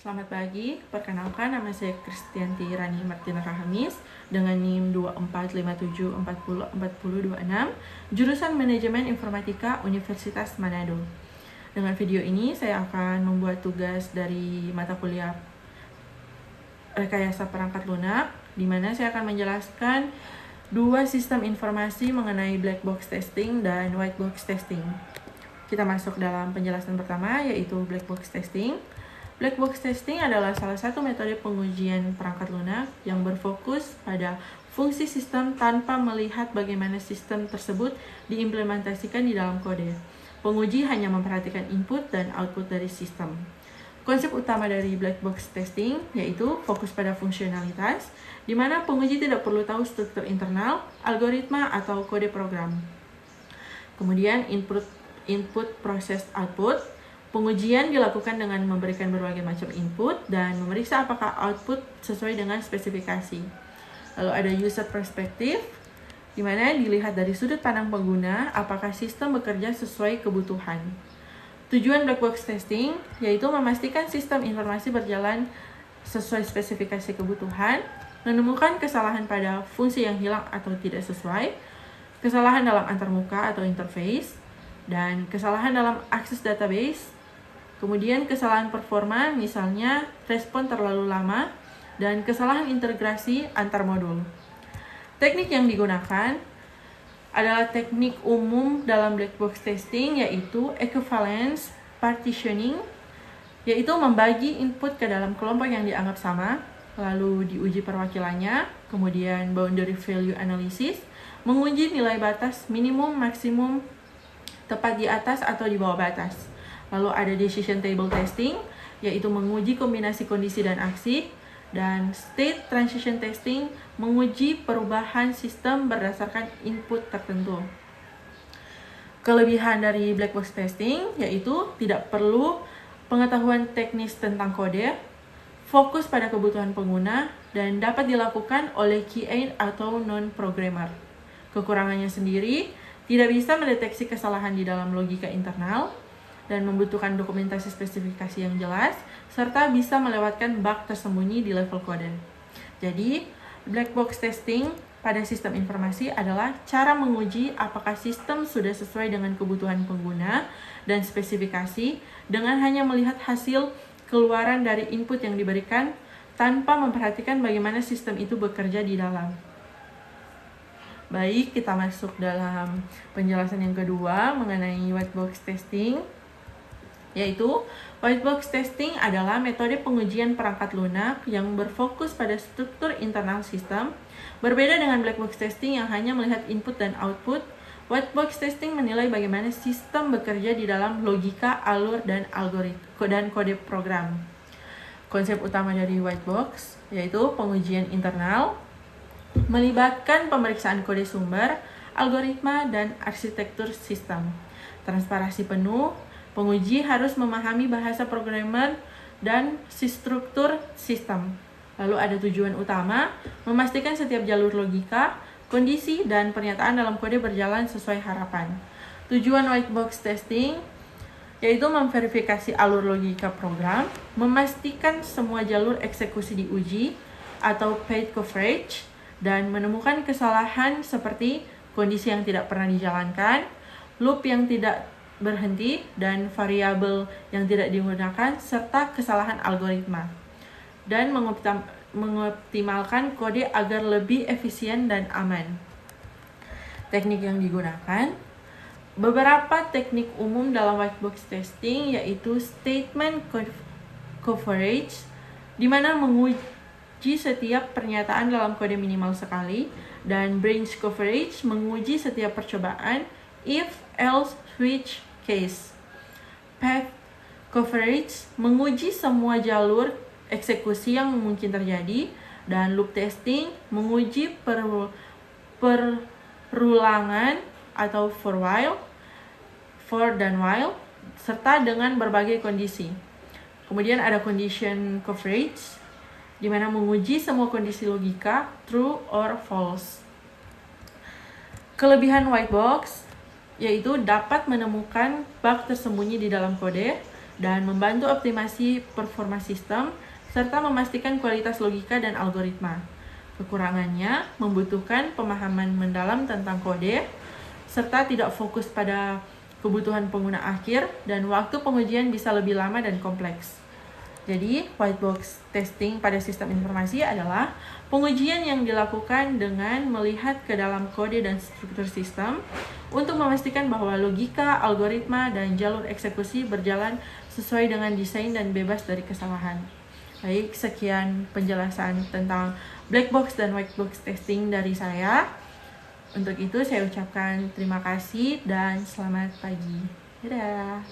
Selamat pagi, perkenalkan nama saya Kristianti Rani Martina Kahamis dengan NIM 2457404026, jurusan Manajemen Informatika Universitas Manado. Dengan video ini saya akan membuat tugas dari mata kuliah Rekayasa Perangkat Lunak, di mana saya akan menjelaskan dua sistem informasi mengenai black box testing dan white box testing. Kita masuk dalam penjelasan pertama, yaitu black box testing. Black box testing adalah salah satu metode pengujian perangkat lunak yang berfokus pada fungsi sistem tanpa melihat bagaimana sistem tersebut diimplementasikan di dalam kode. Penguji hanya memperhatikan input dan output dari sistem. Konsep utama dari black box testing yaitu fokus pada fungsionalitas, di mana penguji tidak perlu tahu struktur internal, algoritma, atau kode program. Kemudian input proses output. Pengujian dilakukan dengan memberikan berbagai macam input dan memeriksa apakah output sesuai dengan spesifikasi. Lalu ada user perspective, di mana dilihat dari sudut pandang pengguna apakah sistem bekerja sesuai kebutuhan. Tujuan black box testing yaitu memastikan sistem informasi berjalan sesuai spesifikasi kebutuhan, menemukan kesalahan pada fungsi yang hilang atau tidak sesuai, kesalahan dalam antarmuka atau interface, dan kesalahan dalam akses database. Kemudian kesalahan performa, misalnya respon terlalu lama, dan kesalahan integrasi antar modul. Teknik yang digunakan adalah teknik umum dalam black box testing, yaitu equivalence partitioning, yaitu membagi input ke dalam kelompok yang dianggap sama, lalu diuji perwakilannya, kemudian boundary value analysis, menguji nilai batas minimum maksimum tepat di atas atau di bawah batas. Lalu ada decision table testing, yaitu menguji kombinasi kondisi dan aksi, dan state transition testing menguji perubahan sistem berdasarkan input tertentu. Kelebihan dari black box testing yaitu tidak perlu pengetahuan teknis tentang kode, fokus pada kebutuhan pengguna, dan dapat dilakukan oleh QA atau non-programmer. Kekurangannya sendiri, tidak bisa mendeteksi kesalahan di dalam logika internal, dan membutuhkan dokumentasi spesifikasi yang jelas, serta bisa melewatkan bug tersembunyi di level kode. Jadi, black box testing pada sistem informasi adalah cara menguji apakah sistem sudah sesuai dengan kebutuhan pengguna dan spesifikasi dengan hanya melihat hasil keluaran dari input yang diberikan tanpa memperhatikan bagaimana sistem itu bekerja di dalam. Baik, kita masuk dalam penjelasan yang kedua mengenai white box testing. Yaitu, white box testing adalah metode pengujian perangkat lunak yang berfokus pada struktur internal sistem. Berbeda dengan black box testing yang hanya melihat input dan output, white box testing menilai bagaimana sistem bekerja di dalam logika, alur, dan algoritma dan kode program. Konsep utama dari white box yaitu pengujian internal, melibatkan pemeriksaan kode sumber, algoritma, dan arsitektur sistem. Transparansi penuh. Penguji harus memahami bahasa programmer dan struktur sistem. Lalu ada tujuan utama, memastikan setiap jalur logika, kondisi, dan pernyataan dalam kode berjalan sesuai harapan. Tujuan white box testing yaitu memverifikasi alur logika program, memastikan semua jalur eksekusi diuji atau path coverage, dan menemukan kesalahan seperti kondisi yang tidak pernah dijalankan, loop yang tidak berhenti, dan variabel yang tidak digunakan, serta kesalahan algoritma, dan mengoptimalkan kode agar lebih efisien dan aman. Teknik yang digunakan, beberapa teknik umum dalam white box testing yaitu statement coverage, di mana menguji setiap pernyataan dalam kode minimal sekali, dan branch coverage menguji setiap percobaan if, else, switch case. Path coverage menguji semua jalur eksekusi yang mungkin terjadi, dan loop testing menguji perulangan atau for dan while, serta dengan berbagai kondisi. Kemudian ada condition coverage, di mana menguji semua kondisi logika, true or false. Kelebihan white box yaitu dapat menemukan bug tersembunyi di dalam kode dan membantu optimasi performa sistem, serta memastikan kualitas logika dan algoritma. Kekurangannya membutuhkan pemahaman mendalam tentang kode, serta tidak fokus pada kebutuhan pengguna akhir, dan waktu pengujian bisa lebih lama dan kompleks. Jadi, white box testing pada sistem informasi adalah pengujian yang dilakukan dengan melihat ke dalam kode dan struktur sistem untuk memastikan bahwa logika, algoritma, dan jalur eksekusi berjalan sesuai dengan desain dan bebas dari kesalahan. Baik, sekian penjelasan tentang black box dan white box testing dari saya. Untuk itu, saya ucapkan terima kasih dan selamat pagi. Dadah!